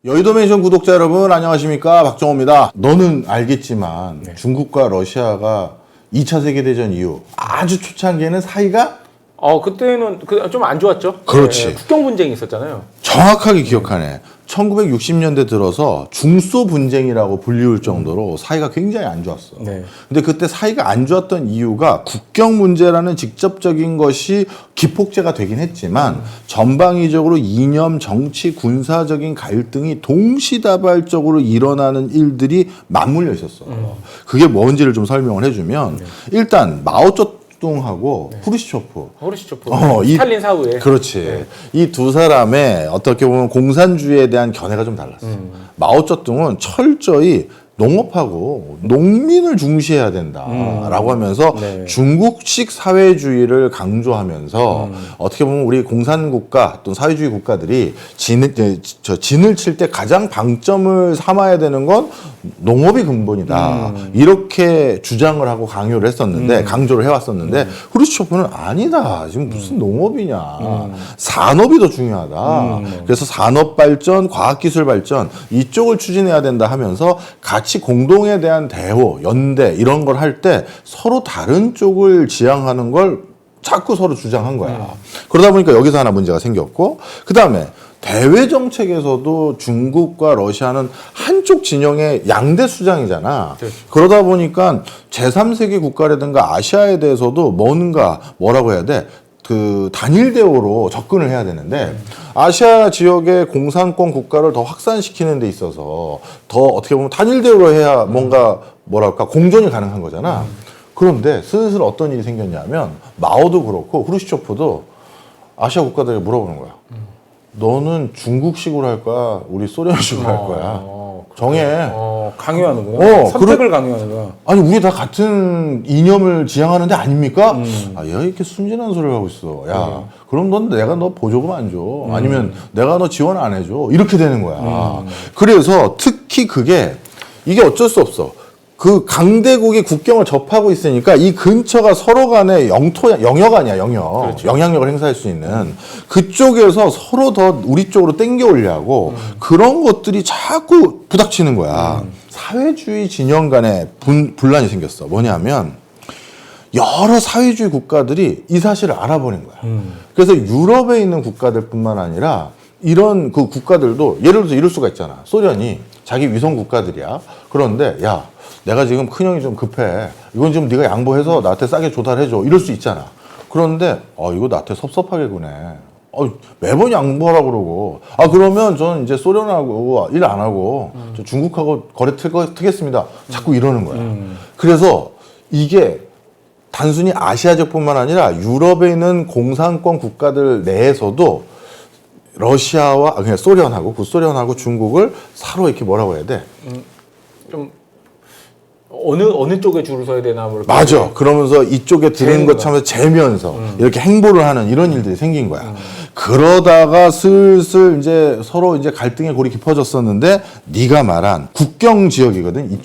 여의도맨션 구독자 여러분 안녕하십니까, 박정호입니다. 너는 알겠지만 중국과 러시아가 2차 세계대전 이후 아주 초창기에는 사이가 그때는 좀 안 좋았죠. 그렇지. 네, 국경 분쟁이 있었잖아요. 정확하게 기억하네. 1960년대 들어서 중소 분쟁이라고 불리울 정도로 사이가 굉장히 안 좋았어. 네. 근데 그때 사이가 안 좋았던 이유가 국경 문제라는 직접적인 것이 기폭제가 되긴 했지만 전방위적으로 이념, 정치, 군사적인 갈등이 동시다발적으로 일어나는 일들이 맞물려 있었어. 그게 뭔지를 좀 설명을 해주면 일단 마오쩌둥하고 후르시초프. 후르시초프. 이- 스탈린 사후에. 그렇지. 네. 이 두 사람의 어떻게 보면 공산주의에 대한 견해가 좀 달랐어. 마오쩌둥은 철저히 농업하고 농민을 중시해야 된다라고 하면서 네. 중국식 사회주의를 강조하면서 어떻게 보면 우리 공산국가 또는 사회주의 국가들이 진을 칠 때 가장 방점을 삼아야 되는 건 농업이 근본이다. 이렇게 주장을 하고 강요를 했었는데 강조를 해왔었는데 후르시초프는 아니다. 지금 무슨 농업이냐. 산업이 더 중요하다. 그래서 산업 발전, 과학기술 발전 이쪽을 추진해야 된다 하면서 같이 공동에 대한 대호, 연대 이런 걸 할 때 서로 다른 쪽을 지향하는 걸 자꾸 서로 주장한 거야. 그러다 보니까 여기서 하나 문제가 생겼고, 그 다음에 대외 정책에서도 중국과 러시아는 한쪽 진영의 양대 수장이잖아. 그렇죠. 그러다 보니까 제3세계 국가라든가 아시아에 대해서도 뭐라고 해야 돼? 그 단일 대우로 접근을 해야 되는데 아시아 지역의 공산권 국가를 더 확산시키는 데 있어서 더 어떻게 보면 단일 대우로 해야 뭔가 뭐랄까 공존이 가능한 거잖아. 그런데 슬슬 어떤 일이 생겼냐면 마오도 그렇고 후르시초프도 아시아 국가들에게 물어보는 거야. 너는 중국식으로 할 거야? 우리 소련식으로 할 거야? 정해. 강요하는구나. 선택을 강요하는구나. 아니 우리 다 같은 이념을 지향하는 데 아닙니까? 야 이렇게 순진한 소리를 하고 있어. 야 그럼 넌 내가 너 보조금 안 줘. 아니면 내가 너 지원 안 해줘. 이렇게 되는 거야. 그래서 특히 이게 어쩔 수 없어. 그 강대국이 국경을 접하고 있으니까 이 근처가 서로 간의 영역 아니야, 영역. 그렇죠. 영향력을 행사할 수 있는 그쪽에서 서로 더 우리 쪽으로 땡겨 오려고 그런 것들이 자꾸 부닥치는 거야. 사회주의 진영 간에 분란이 생겼어. 뭐냐면 여러 사회주의 국가들이 이 사실을 알아버린 거야. 그래서 유럽에 있는 국가들뿐만 아니라 이런 그 국가들도 예를 들어서 이럴 수가 있잖아. 소련이 자기 위성 국가들이야. 그런데 야 내가 지금 큰형이 좀 급해. 이건 좀 네가 양보해서 나한테 싸게 조달해줘. 이럴 수 있잖아. 그런데 이거 나한테 섭섭하게 구네. 매번 양보하라 그러고. 그러면 저는 이제 소련하고 일 안 하고 저 중국하고 거래 트겠습니다. 자꾸 이러는 거야. 그래서 이게 단순히 아시아적뿐만 아니라 유럽에 있는 공산권 국가들 내에서도 러시아와 그냥 소련하고 구소련하고 중국을 서로 이렇게 뭐라고 해야 돼? 좀 어느 쪽에 줄을 서야 되나 뭐 이렇게. 맞아. 그러면서 이쪽에 들은 것처럼 재면서 이렇게 행보를 하는 이런 일들이 생긴 거야. 그러다가 슬슬 이제 서로 이제 갈등의 골이 깊어졌었는데 네가 말한 국경 지역이거든.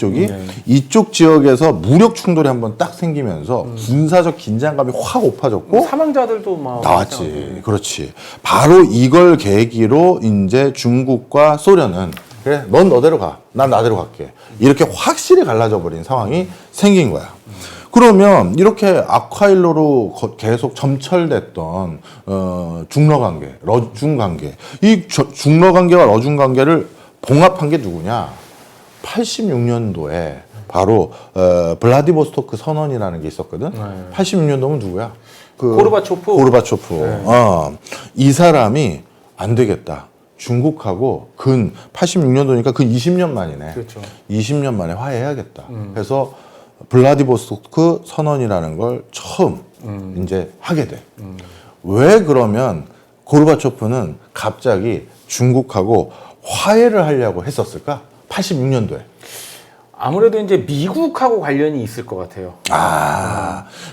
이쪽 지역에서 무력 충돌이 한번 딱 생기면서 군사적 긴장감이 확 높아졌고 사망자들도 막 나왔지. 그렇지. 바로 이걸 계기로 이제 중국과 소련은 그래, 넌 너대로 가. 난 나대로 갈게. 이렇게 확실히 갈라져 버린 상황이 생긴 거야. 그러면 이렇게 악화일로로 계속 점철됐던 중러 관계, 러중 관계. 이 중러 관계와 러중 관계를 봉합한 게 누구냐? 86년도에 바로 블라디보스토크 선언이라는 게 있었거든. 86년도면 누구야? 고르바초프. 네. 이 사람이 안 되겠다. 중국하고 86년도니까 20년 만이네. 그렇죠. 20년 만에 화해해야겠다. 그래서 블라디보스토크 선언이라는 걸 처음 이제 하게 돼. 왜 그러면 고르바초프는 갑자기 중국하고 화해를 하려고 했었을까? 86년도에. 아무래도 이제 미국하고 관련이 있을 것 같아요.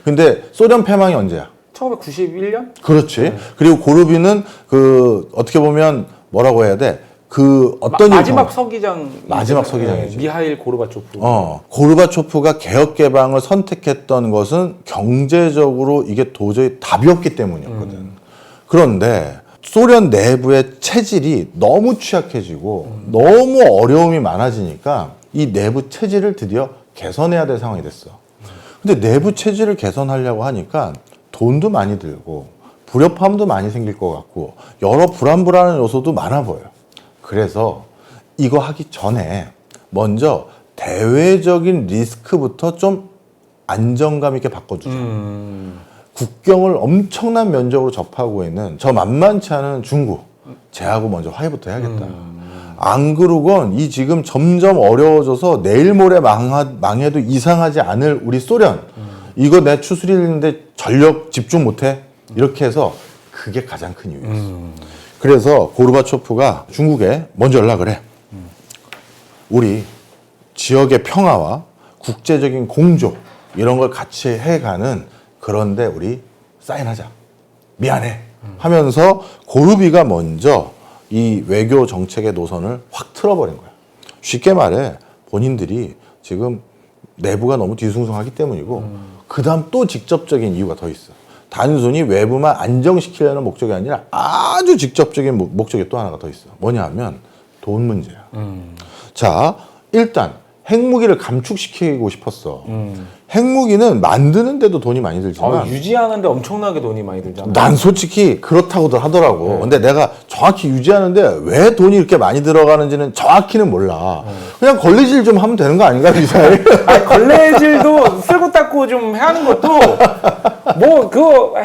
근데 소련 패망이 언제야? 1991년? 그렇지. 그리고 고르비는 어떻게 보면 뭐라고 해야 돼? 마지막 서기장. 마지막 서기장이지. 미하일 고르바초프. 고르바초프가 개혁 개방을 선택했던 것은 경제적으로 이게 도저히 답이 없기 때문이었거든. 그런데 소련 내부의 체질이 너무 취약해지고 너무 어려움이 많아지니까 이 내부 체질을 드디어 개선해야 될 상황이 됐어. 근데 내부 체질을 개선하려고 하니까 돈도 많이 들고 불협화음도 많이 생길 것 같고 여러 불안불안한 요소도 많아 보여요. 그래서 이거 하기 전에 먼저 대외적인 리스크부터 좀 안정감 있게 바꿔주자. 국경을 엄청난 면적으로 접하고 있는 저 만만치 않은 중국, 쟤하고 먼저 화해부터 해야겠다. 안 그러건 이 지금 점점 어려워져서 내일 모레 망해도 이상하지 않을 우리 소련, 이거 내 추스리는데 전력 집중 못해? 이렇게 해서 그게 가장 큰 이유였어. 그래서 고르바초프가 중국에 먼저 연락을 해. 우리 지역의 평화와 국제적인 공조 이런 걸 같이 해가는, 그런데 우리 사인하자. 미안해. 하면서 고르비가 먼저 이 외교 정책의 노선을 확 틀어버린 거야. 쉽게 말해 본인들이 지금 내부가 너무 뒤숭숭하기 때문이고 그 다음 또 직접적인 이유가 더 있어. 단순히 외부만 안정시키려는 목적이 아니라 아주 직접적인 목적이 또 하나가 더 있어. 뭐냐 하면 돈 문제야. 자, 일단 핵무기를 감축시키고 싶었어. 핵무기는 만드는데도 돈이 많이 들지만 유지하는데 엄청나게 돈이 많이 들잖아. 난 솔직히 그렇다고들 하더라고. 근데 내가 정확히 유지하는데 왜 돈이 이렇게 많이 들어가는지는 정확히는 몰라. 그냥 걸레질 좀 하면 되는 거 아닌가, 미사일? 아니, 걸레질도 쓸고 닦고 좀 하는 것도 뭐 그거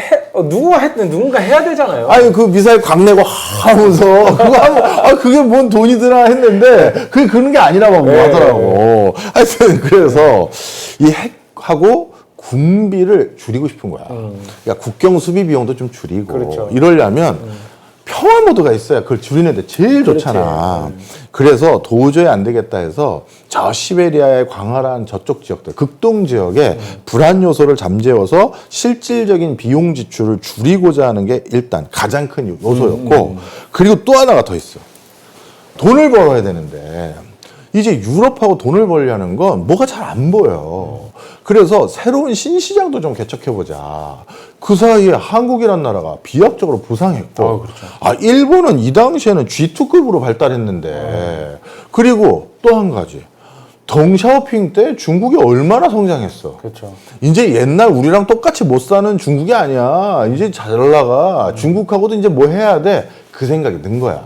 누군가 해야 되잖아요. 아니 그 미사일 광내고 하면서 그거 하면 그게 뭔 돈이 드나 했는데 그게 그런 게 아니라고 하더라고. 하여튼 그래서 이 핵하고 군비를 줄이고 싶은 거야. 그러니까 국경 수비 비용도 좀 줄이고 그렇죠. 이러려면 평화 모드가 있어야 그걸 줄이는데 제일 좋잖아. 그래서 도저히 안 되겠다 해서 저 시베리아의 광활한 저쪽 지역들, 극동 지역에 불안 요소를 잠재워서 실질적인 비용 지출을 줄이고자 하는 게 일단 가장 큰 요소였고, 그리고 또 하나가 더 있어. 돈을 벌어야 되는데 이제 유럽하고 돈을 벌려는 건 뭐가 잘 안 보여. 그래서 새로운 신시장도 좀 개척해보자. 그 사이에 한국이란 나라가 비약적으로 부상했고, 일본은 이 당시에는 G2급으로 발달했는데, 그리고 또 한 가지. 덩샤오핑 때 중국이 얼마나 성장했어. 그렇죠. 이제 옛날 우리랑 똑같이 못 사는 중국이 아니야. 이제 잘 나가. 중국하고도 이제 뭐 해야 돼. 그 생각이 든 거야.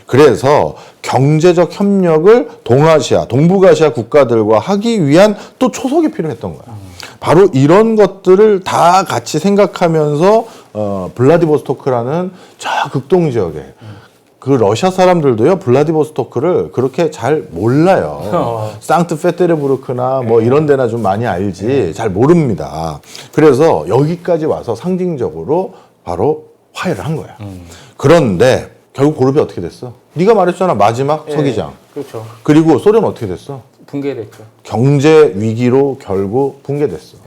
그래서 경제적 협력을 동아시아, 동북아시아 국가들과 하기 위한 또 초석이 필요했던 거야. 바로 이런 것들을 다 같이 생각하면서 블라디보스토크라는 저 극동 지역에 그 러시아 사람들도요, 블라디보스토크를 그렇게 잘 몰라요. 상트페테르부르크나 뭐 이런 데나 좀 많이 알지 잘 모릅니다. 그래서 여기까지 와서 상징적으로 바로 화해를 한 거야. 그런데 결국 고르비 어떻게 됐어? 네가 말했잖아, 마지막 서기장. 그렇죠. 그리고 소련 어떻게 됐어? 붕괴됐죠. 경제 위기로 결국 붕괴됐어.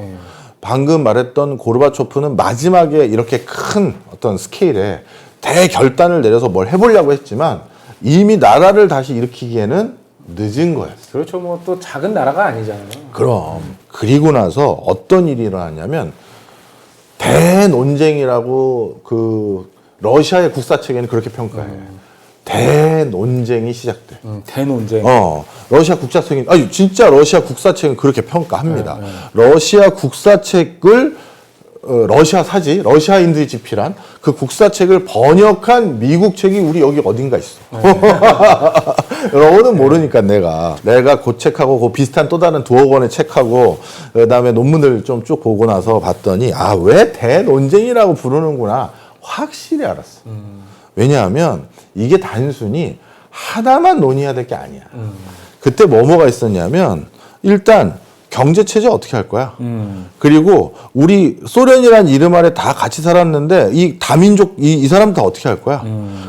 방금 말했던 고르바초프는 마지막에 이렇게 큰 어떤 스케일에 대결단을 내려서 뭘 해보려고 했지만 이미 나라를 다시 일으키기에는 늦은 거였어. 그렇죠. 뭐 또 작은 나라가 아니잖아요. 그럼 그리고 나서 어떤 일이 일어났냐면 대논쟁이라고 그 러시아의 국사책에는 그렇게 평가해. 대논쟁이 시작돼. 대논쟁. 러시아 국사책은, 진짜 러시아 국사책은 그렇게 평가합니다. 러시아 국사책을, 러시아사지, 러시아인들이 집필한 그 국사책을 번역한 미국 책이 우리 여기 어딘가 있어. 너는 모르니까 내가 그 책하고 그 비슷한 또 다른 2억 원의 책하고 그다음에 논문을 좀 쭉 보고 나서 봤더니, 왜 대논쟁이라고 부르는구나. 확실히 알았어. 왜냐하면 이게 단순히 하나만 논의해야 될 게 아니야. 그때 뭐가 있었냐면 일단 경제 체제 어떻게 할 거야? 그리고 우리 소련이라는 이름 아래 다 같이 살았는데 이 다민족 이 사람 다 어떻게 할 거야?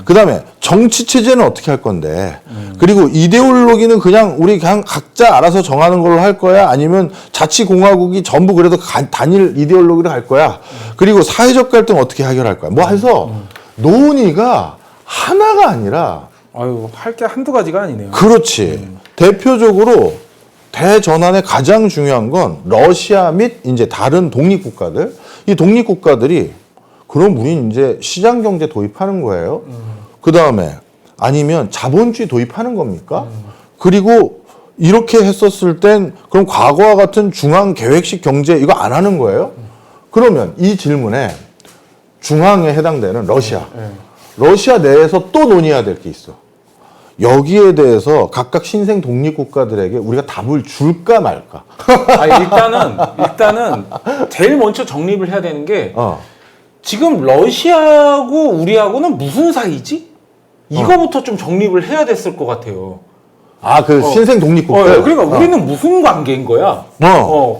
그다음에 정치 체제는 어떻게 할 건데? 그리고 이데올로기는 그냥 우리 그냥 각자 알아서 정하는 걸로 할 거야? 아니면 자치공화국이 전부 그래도 단일 이데올로기로 갈 거야? 그리고 사회적 갈등 어떻게 해결할 거야? 뭐 해서 논의가 하나가 아니라 할 게 한두 가지가 아니네요. 그렇지. 대표적으로 대전환의 가장 중요한 건 러시아 및 이제 다른 독립국가들, 이 독립국가들이 그럼 우린 이제 시장 경제 도입하는 거예요. 그 다음에 아니면 자본주의 도입하는 겁니까? 그리고 이렇게 했었을 땐 그럼 과거와 같은 중앙 계획식 경제 이거 안 하는 거예요? 그러면 이 질문에 중앙에 해당되는 러시아. 러시아 내에서 또 논의해야 될 게 있어. 여기에 대해서 각각 신생 독립국가들에게 우리가 답을 줄까 말까. 일단은 제일 먼저 정립을 해야 되는 게 지금 러시아하고 우리하고는 무슨 사이지? 이거부터 좀 정립을 해야 됐을 것 같아요. 신생 독립국들. 그러니까 우리는 무슨 관계인 거야?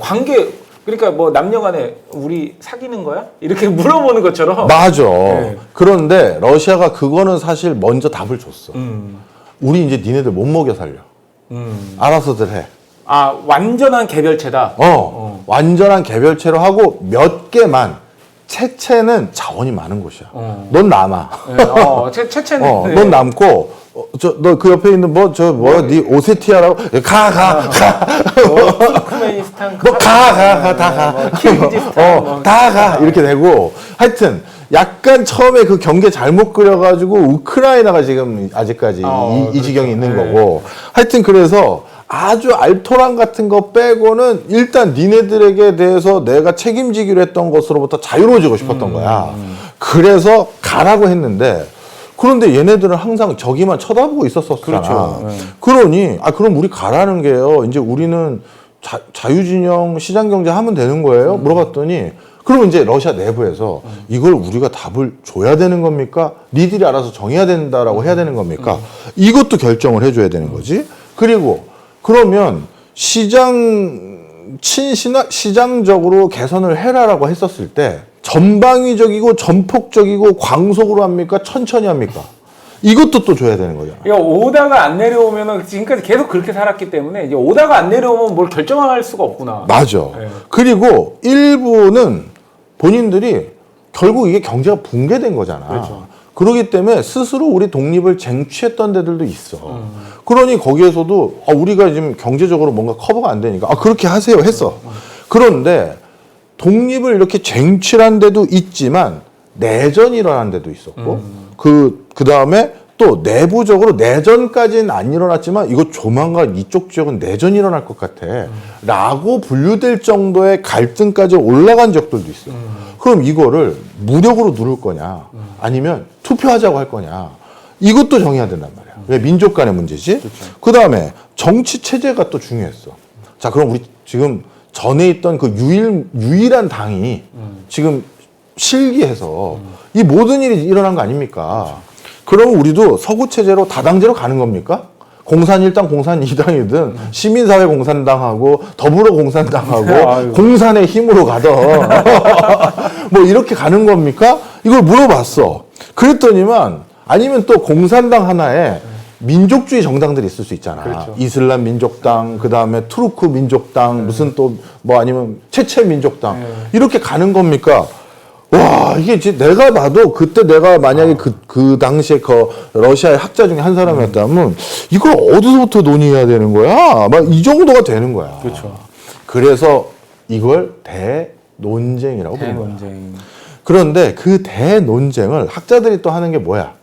관계, 그러니까 뭐 남녀간에 우리 사귀는 거야? 이렇게 물어보는 것처럼. 맞아. 네. 그런데 러시아가 그거는 사실 먼저 답을 줬어. 우리 이제 니네들 못 먹여 살려. 알아서들 해. 완전한 개별체다. 완전한 개별체로 하고 몇 개만. 체체는 자원이 많은 곳이야. 넌 남아. 체체는. 넌 남고, 너 그 옆에 있는 네 오세티아라고? 가. 투르크메니스탄. 다 가. 키르기즈스탄. 다 가. 이렇게 되고. 하여튼, 약간 처음에 그 경계 잘못 그려가지고 우크라이나가 지금 아직까지 이 지경이 있는 거고. 하여튼 그래서 아주 알토란 같은 거 빼고는 일단 니네들에게 대해서 내가 책임지기로 했던 것으로부터 자유로워지고 싶었던 거야. 그래서 가라고 했는데 그런데 얘네들은 항상 저기만 쳐다보고 있었었잖아. 그렇죠. 그러니 그럼 우리 가라는 게요. 이제 우리는 자유진영 시장경제 하면 되는 거예요? 물어봤더니 그러면 이제 러시아 내부에서 이걸 우리가 답을 줘야 되는 겁니까? 니들이 알아서 정해야 된다라고 해야 되는 겁니까? 이것도 결정을 해줘야 되는 거지. 그리고 그러면 시장적으로 개선을 해라라고 했었을 때 전방위적이고 전폭적이고 광속으로 합니까? 천천히 합니까? 이것도 또 줘야 되는 거잖아. 그러니까 오다가 안 내려오면은 지금까지 계속 그렇게 살았기 때문에 이제 오다가 안 내려오면 뭘 결정할 수가 없구나. 맞아. 네. 그리고 일부는 본인들이 결국 이게 경제가 붕괴된 거잖아. 그렇죠. 그렇기 때문에 스스로 우리 독립을 쟁취했던 데들도 있어. 그러니 거기에서도 우리가 지금 경제적으로 뭔가 커버가 안 되니까 그렇게 하세요 했어. 그런데 독립을 이렇게 쟁취한 데도 있지만 내전이 일어난 데도 있었고 그 다음에 또 내부적으로 내전까지는 안 일어났지만 이거 조만간 이쪽 지역은 내전이 일어날 것 같아 라고 분류될 정도의 갈등까지 올라간 적들도 있어. 그럼 이거를 무력으로 누를 거냐 아니면 투표하자고 할 거냐 이것도 정해야 된단 말이야. 왜? 민족 간의 문제지. 그 다음에 정치 체제가 또 중요했어. 자, 그럼 우리 지금 전에 있던 그 유일한 당이 지금 실기해서 이 모든 일이 일어난 거 아닙니까? 그럼 우리도 서구 체제로 다당제로 가는 겁니까? 공산 1당, 공산 2당이든 시민사회 공산당하고 더불어 공산당하고 공산의 힘으로 가던 뭐 이렇게 가는 겁니까? 이걸 물어봤어. 그랬더니만 아니면 또 공산당 하나에 민족주의 정당들이 있을 수 있잖아. 그렇죠. 이슬람 민족당, 그 다음에 투르크 민족당, 무슨 또 뭐 아니면 체체 민족당 이렇게 가는 겁니까? 와, 이게 이제 내가 봐도 그때 내가 만약에 그 당시에 러시아의 학자 중에 한 사람이었다면 이걸 어디서부터 논의해야 되는 거야? 막 이 정도가 되는 거야. 그렇죠. 그래서 이걸 대논쟁이라고 부르는 거야. 대논쟁. 그런데 그 대논쟁을 학자들이 또 하는 게 뭐야?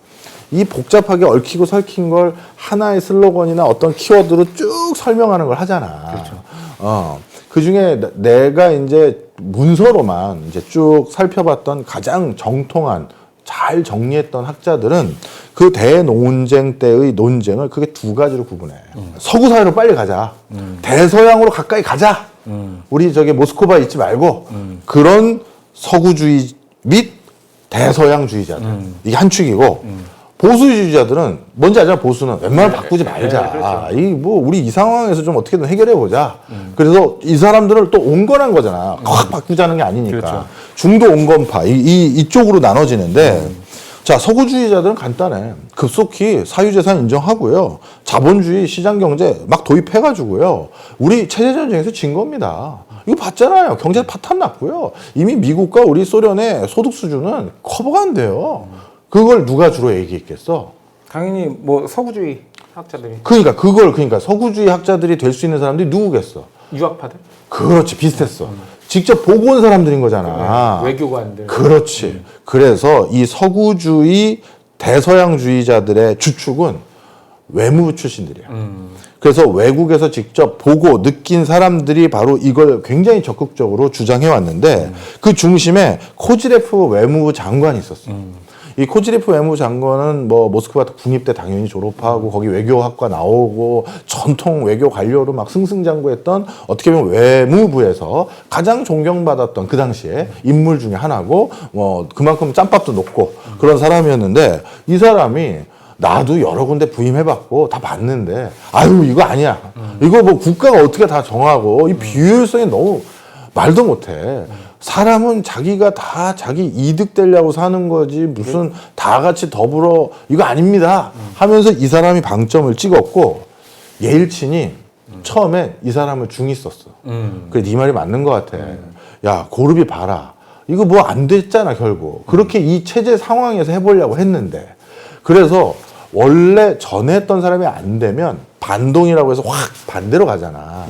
이 복잡하게 얽히고 설킨 걸 하나의 슬로건이나 어떤 키워드로 쭉 설명하는 걸 하잖아. 그렇죠. 그 중에 내가 이제 문서로만 이제 쭉 살펴봤던 가장 정통한 잘 정리했던 학자들은 그 대논쟁 때의 논쟁을 크게 두 가지로 구분해. 서구 사회로 빨리 가자. 대서양으로 가까이 가자. 우리 저기 모스크바에 있지 말고 그런 서구주의 및 대서양주의자들. 이게 한 축이고 보수주의자들은 뭔지 알잖아. 보수는 웬만하면 바꾸지 말자. 그렇죠. 우리 이 상황에서 좀 어떻게든 해결해 보자. 그래서 이 사람들을 또 온건한 거잖아. 확 바꾸자는 게 아니니까. 그렇죠. 중도 온건파 이쪽으로 나눠지는데 자, 서구주의자들은 간단해. 급속히 사유재산 인정하고요. 자본주의 시장경제 막 도입해가지고요. 우리 체제전쟁에서 진 겁니다. 이거 봤잖아요. 경제 파탄 났고요. 이미 미국과 우리 소련의 소득 수준은 커버가 안 돼요. 그걸 누가 주로 얘기했겠어? 당연히 뭐 서구주의 학자들이. 그러니까 서구주의 학자들이 될 수 있는 사람들이 누구겠어? 유학파들? 그렇지, 비슷했어. 직접 보고 온 사람들인 거잖아. 외교관들. 그렇지. 그래서 이 서구주의 대서양주의자들의 주축은 외무부 출신들이야. 그래서 외국에서 직접 보고 느낀 사람들이 바로 이걸 굉장히 적극적으로 주장해 왔는데 그 중심에 코즈레프 외무부 장관이 있었어. 이 코즈레프 외무부 장관은 뭐 모스크바 국립대 당연히 졸업하고 거기 외교학과 나오고 전통 외교 관료로 막 승승장구했던 어떻게 보면 외무부에서 가장 존경받았던 그 당시에 인물 중에 하나고 뭐 그만큼 짬밥도 높고 그런 사람이었는데 이 사람이 나도 여러 군데 부임해봤고 다 봤는데 아유 이거 아니야. 이거 뭐 국가가 어떻게 다 정하고 이 비효율성이 너무 말도 못해. 사람은 자기가 다 자기 이득 되려고 사는 거지 무슨 다 같이 더불어 이거 아닙니다 하면서 이 사람이 방점을 찍었고 예일친이 처음에 이 사람을 중히 썼어. 그래 네 말이 맞는 것 같아. 야 고르비 봐라. 이거 뭐 안 됐잖아 결국. 그렇게 이 체제 상황에서 해보려고 했는데 그래서 원래 전에 했던 사람이 안 되면 반동이라고 해서 확 반대로 가잖아.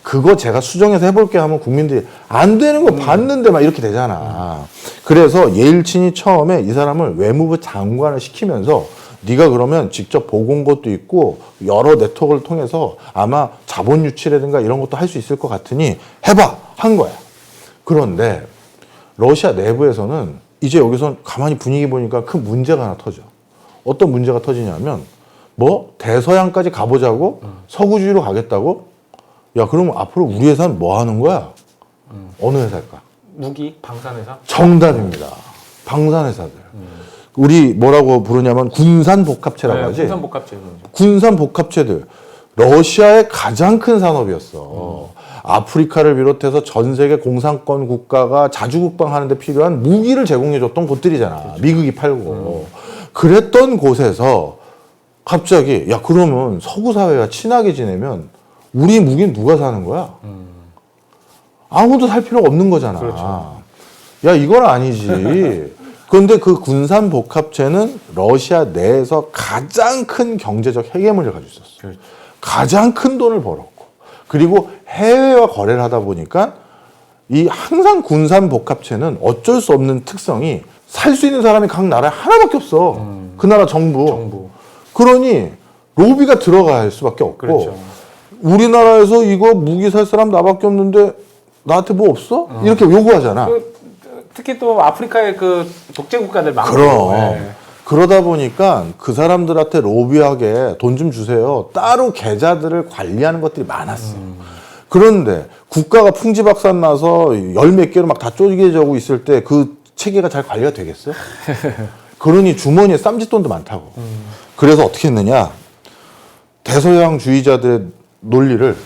그거 제가 수정해서 해볼게 하면 국민들이 안 되는 거 봤는데 막 이렇게 되잖아. 그래서 예일친이 처음에 이 사람을 외무부 장관을 시키면서 네가 그러면 직접 보고 온 것도 있고 여러 네트워크를 통해서 아마 자본 유치라든가 이런 것도 할 수 있을 것 같으니 해봐 한 거야. 그런데 러시아 내부에서는 이제 여기서 가만히 분위기 보니까 큰 문제가 하나 터져. 어떤 문제가 터지냐면 뭐 대서양까지 가보자고 서구주의로 가겠다고? 야 그러면 앞으로 우리 회사는 뭐 하는 거야? 어느 회사일까? 무기 방산회사? 정답입니다. 방산회사들. 우리 뭐라고 부르냐면 군산복합체라고 하지. 군산복합체. 군산복합체들. 러시아의 가장 큰 산업이었어. 아프리카를 비롯해서 전 세계 공산권 국가가 자주국방하는 데 필요한 무기를 제공해줬던 곳들이잖아. 그렇죠. 미국이 팔고. 그랬던 곳에서 갑자기 야 그러면 서구 사회와 친하게 지내면 우리 무기는 누가 사는 거야? 아무도 살 필요가 없는 거잖아. 그렇죠. 야 이건 아니지. 그런데 그 군산복합체는 러시아 내에서 가장 큰 경제적 헤게모니를 가지고 있었어. 그렇죠. 가장 큰 돈을 벌었고 그리고 해외와 거래를 하다 보니까 이 항상 군산복합체는 어쩔 수 없는 특성이 살 수 있는 사람이 각 나라에 하나밖에 없어. 그 나라 정부. 그러니 로비가 들어갈 수밖에 없고 그렇죠. 우리나라에서 이거 무기 살 사람 나밖에 없는데 나한테 뭐 없어? 이렇게 요구하잖아. 특히 또 아프리카의 그 독재 국가들 많고. 그럼. 네. 그러다 보니까 그 사람들한테 로비하게 돈 좀 주세요. 따로 계좌들을 관리하는 것들이 많았어. 그런데 국가가 풍지박산 나서 열 몇 개로 막 다 쪼개져고 있을 때 그 체계가 잘 관리가 되겠어요? 그러니 주머니에 쌈짓돈도 많다고. 그래서 어떻게 했느냐? 대서양주의자들의 논리를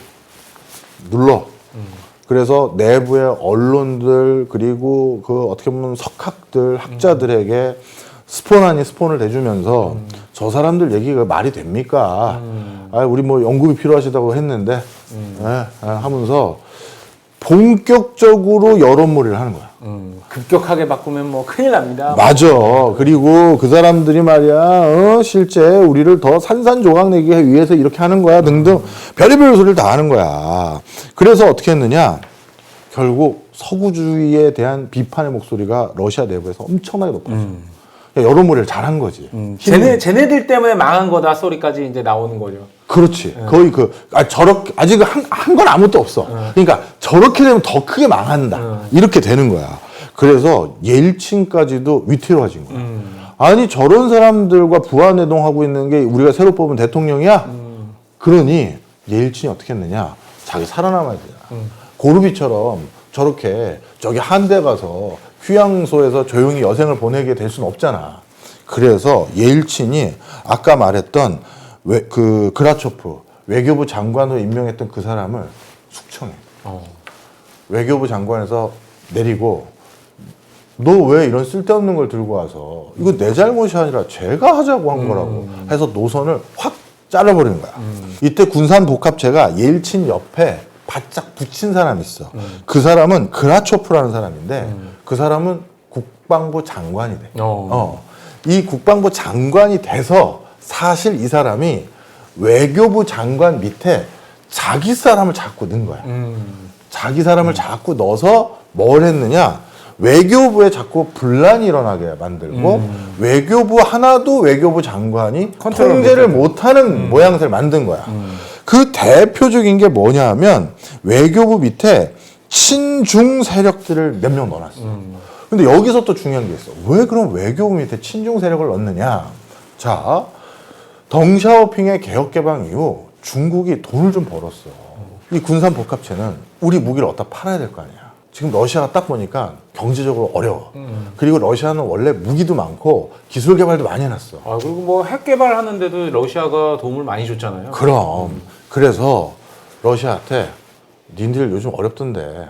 눌러. 그래서 내부의 언론들 그리고 그 어떻게 보면 석학들 학자들에게 스폰 아닌 스폰을 대주면서 저 사람들 얘기가 말이 됩니까? 아, 우리 뭐 연구비 필요하시다고 했는데 하면서 본격적으로 여론몰이를 하는 거야. 급격하게 바꾸면 뭐 큰일 납니다. 맞아. 그리고 그 사람들이 말이야, 실제 우리를 더 산산조각 내기 위해서 이렇게 하는 거야 등등 별의별 소리를 다 하는 거야. 그래서 어떻게 했느냐? 결국 서구주의에 대한 비판의 목소리가 러시아 내부에서 엄청나게 높았어. 여론몰이를 잘한 거지. 쟤네들 때문에 망한 거다 소리까지 이제 나오는 거죠. 그렇지. 거의 저렇게, 아직 한 건 아무것도 없어. 그러니까 저렇게 되면 더 크게 망한다. 이렇게 되는 거야. 그래서 옐친까지도 위태로워진 거야. 아니, 저런 사람들과 부하내동하고 있는 게 우리가 새로 뽑은 대통령이야? 그러니 옐친이 어떻게 했느냐? 자기 살아남아야 되잖아. 고르비처럼 저렇게 저기 한대 가서 휴양소에서 조용히 여생을 보내게 될 수는 없잖아. 그래서 예일친이 아까 말했던 그라초프 외교부 장관으로 임명했던 그 사람을 숙청해. 외교부 장관에서 내리고 너 왜 이런 쓸데없는 걸 들고 와서 이거 내 잘못이 아니라 제가 하자고 한 거라고 해서 노선을 확 잘라버리는 거야. 이때 군산복합체가 예일친 옆에 바짝 붙인 사람이 있어. 그 사람은 그라초프라는 사람인데 그 사람은 국방부 장관이 돼. 이 국방부 장관이 돼서 사실 이 사람이 외교부 장관 밑에 자기 사람을 자꾸 넣은 거야. 자기 사람을 자꾸 넣어서 뭘 했느냐? 외교부에 자꾸 분란이 일어나게 만들고 외교부 하나도 외교부 장관이 컨트롤 통제를 못하는 모양새를 만든 거야. 그 대표적인 게 뭐냐 하면 외교부 밑에 친중 세력들을 몇 명 넣어놨어. 근데 여기서 또 중요한 게 있어. 왜 그럼 외교부 밑에 친중 세력을 넣느냐? 자, 덩샤오핑의 개혁개방 이후 중국이 돈을 좀 벌었어. 이 군산 복합체는 우리 무기를 어디다 팔아야 될 거 아니야. 지금 러시아가 딱 보니까 경제적으로 어려워. 그리고 러시아는 원래 무기도 많고 기술 개발도 많이 해놨어. 아, 그리고 뭐 핵 개발하는데도 러시아가 도움을 많이 줬잖아요. 그럼 그래서 러시아한테 니들 요즘 어렵던데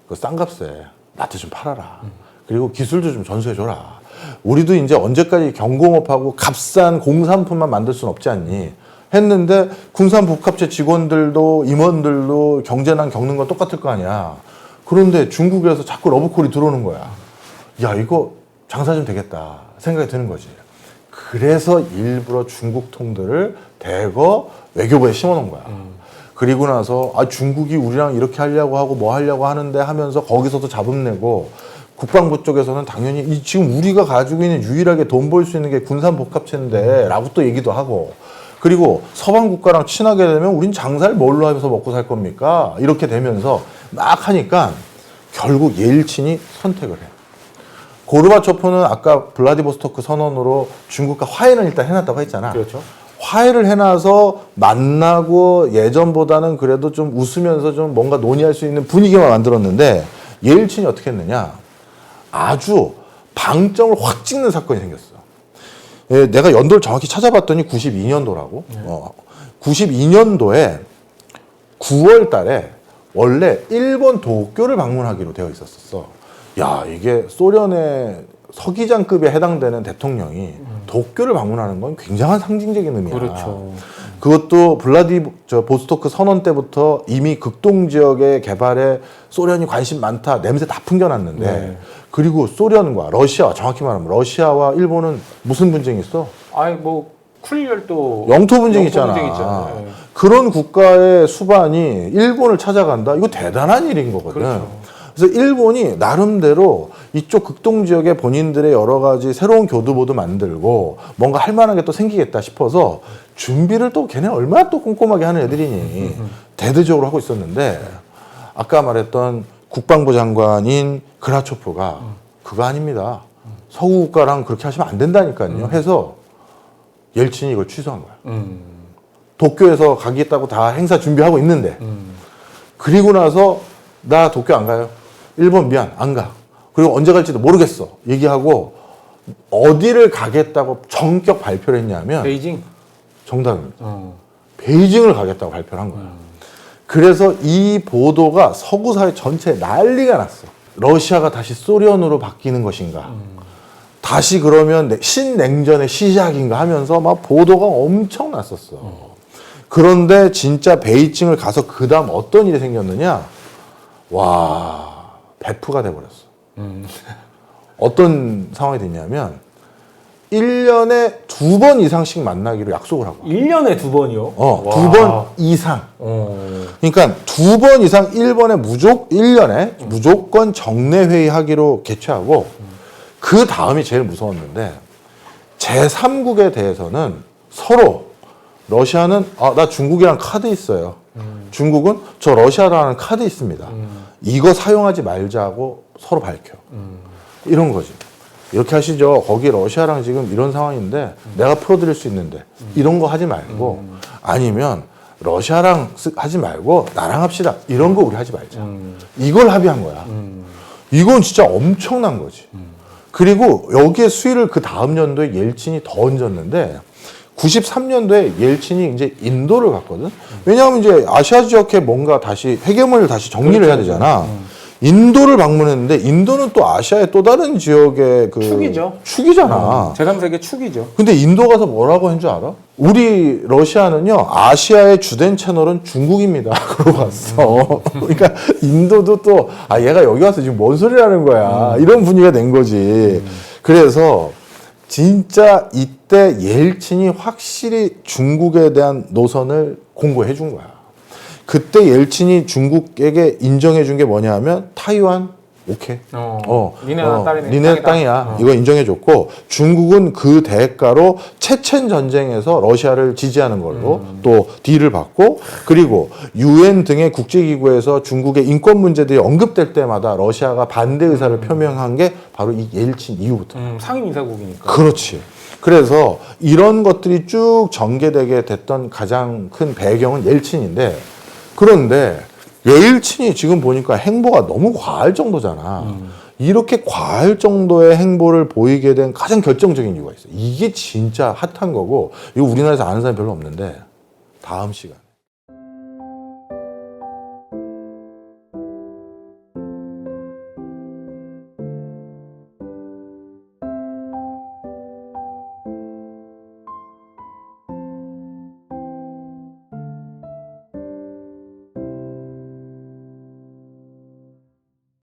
그 싼 값에 나한테 좀 팔아라. 그리고 기술도 좀 전수해줘라. 우리도 이제 언제까지 경공업하고 값싼 공산품만 만들 순 없지 않니? 했는데 군산 복합체 직원들도 임원들도 경제난 겪는 건 똑같을 거 아니야. 그런데 중국에서 자꾸 러브콜이 들어오는 거야. 야, 이거 장사 좀 되겠다 생각이 드는 거지. 그래서 일부러 중국 통들을 대거 외교부에 심어놓은 거야. 그리고 나서 아, 중국이 우리랑 이렇게 하려고 하고 뭐 하려고 하는데 하면서 거기서도 잡음내고 국방부 쪽에서는 당연히 지금 우리가 가지고 있는 유일하게 돈 벌 수 있는 게 군산 복합체인데 라고 또 얘기도 하고, 그리고 서방 국가랑 친하게 되면 우린 장사를 뭘로 해서 먹고 살 겁니까? 이렇게 되면서 막 하니까 결국 예일친이 선택을 해. 고르바초프는 아까 블라디보스토크 선언으로 중국과 화해는 일단 해놨다고 했잖아. 그렇죠. 화해를 해놔서 만나고 예전보다는 그래도 좀 웃으면서 좀 뭔가 논의할 수 있는 분위기만 만들었는데 예일친이 어떻게 했느냐? 아주 방점을 확 찍는 사건이 생겼어. 예, 내가 연도를 정확히 찾아봤더니 92년도라고. 92년도에 9월 달에 원래 일본 도쿄를 방문하기로 되어 있었어. 야, 이게 소련의 서기장급에 해당되는 대통령이 도쿄를 방문하는 건 굉장한 상징적인 의미야. 그렇죠. 그것도 보스토크 선언 때부터 이미 극동 지역의 개발에 소련이 관심 많다, 냄새 다 풍겨놨는데, 네. 그리고 소련과 러시아, 정확히 말하면 러시아와 일본은 무슨 분쟁이 있어? 아이 뭐 쿨열도 영토 분쟁 있잖아. 분쟁 있잖아요. 네. 그런 국가의 수반이 일본을 찾아간다? 이거 대단한 일인 거거든. 그렇죠. 그래서 일본이 나름대로 이쪽 극동 지역에 본인들의 여러 가지 새로운 교두보도 만들고 뭔가 할 만한 게 또 생기겠다 싶어서 준비를 또 걔네 얼마나 또 꼼꼼하게 하는 애들이니 대대적으로 하고 있었는데, 아까 말했던 국방부 장관인 그라초프가 그거 아닙니다. 서구 국가랑 그렇게 하시면 안 된다니까요. 해서 옐친이 이걸 취소한 거야. 도쿄에서 가겠다고 다 행사 준비하고 있는데, 그리고 나서 나 도쿄 안 가요. 일본 미안, 안 가. 그리고 언제 갈지도 모르겠어. 얘기하고 어디를 가겠다고 전격 발표를 했냐면 베이징. 정답입니다. 베이징을 가겠다고 발표를 한 거야. 그래서 이 보도가 서구 사회 전체에 난리가 났어. 러시아가 다시 소련으로 바뀌는 것인가? 다시 그러면 신냉전의 시작인가 하면서 막 보도가 엄청 났었어. 그런데 진짜 베이징을 가서 그 다음 어떤 일이 생겼느냐? 와, 베프가 돼버렸어. 어떤 상황이 됐냐면 1년에 2번 이상씩 만나기로 약속을 하고. 1년에 2번이요? 2번 이상. 그러니까 2번 이상 1년에 무조건 정례 회의하기로 개최하고, 그 다음이 제일 무서웠는데 제3국에 대해서는 서로 러시아는 나 중국이랑 카드 있어요. 중국은 저 러시아라는 카드 있습니다. 이거 사용하지 말자고 서로 밝혀. 이런 거지. 이렇게 하시죠. 거기 러시아랑 지금 이런 상황인데 내가 풀어드릴 수 있는데 이런 거 하지 말고, 아니면 러시아랑 하지 말고 나랑 합시다. 이런 거 우리 하지 말자. 이걸 합의한 거야. 이건 진짜 엄청난 거지. 그리고 여기에 수위를 그 다음 연도에 옐친이 더 얹었는데 93년도에 옐친이 이제 인도를 갔거든. 왜냐하면 이제 아시아 지역에 뭔가 다시 회계문을 다시 정리를 해야 되잖아. 인도를 방문했는데 인도는 또 아시아의 또 다른 지역의 그 축이죠. 축이잖아. 제3세계 축이죠. 근데 인도 가서 뭐라고 한 줄 알아? 우리 러시아는요, 아시아의 주된 채널은 중국입니다. 그러고 갔어. 그러니까 인도도 또 얘가 여기 와서 지금 뭔 소리라는 거야. 이런 분위기가 된 거지. 그래서 진짜 이때 옐친이 확실히 중국에 대한 노선을 공고해 준 거야. 그때 옐친이 중국에게 인정해 준 게 뭐냐 하면 타이완 오케이. 니네 땅이야. 이거 인정해줬고 중국은 그 대가로 체첸 전쟁에서 러시아를 지지하는 걸로 또 딜을 받고 그리고 UN 등의 국제기구에서 중국의 인권 문제들이 언급될 때마다 러시아가 반대 의사를 표명한 게 바로 이 옐친 이후부터. 상임이사국이니까. 그렇지. 그래서 이런 것들이 쭉 전개되게 됐던 가장 큰 배경은 옐친인데 그런데 옐친이 지금 보니까 행보가 너무 과할 정도잖아. 이렇게 과할 정도의 행보를 보이게 된 가장 결정적인 이유가 있어. 이게 진짜 핫한 거고, 이거 우리나라에서 아는 사람이 별로 없는데, 다음 시간.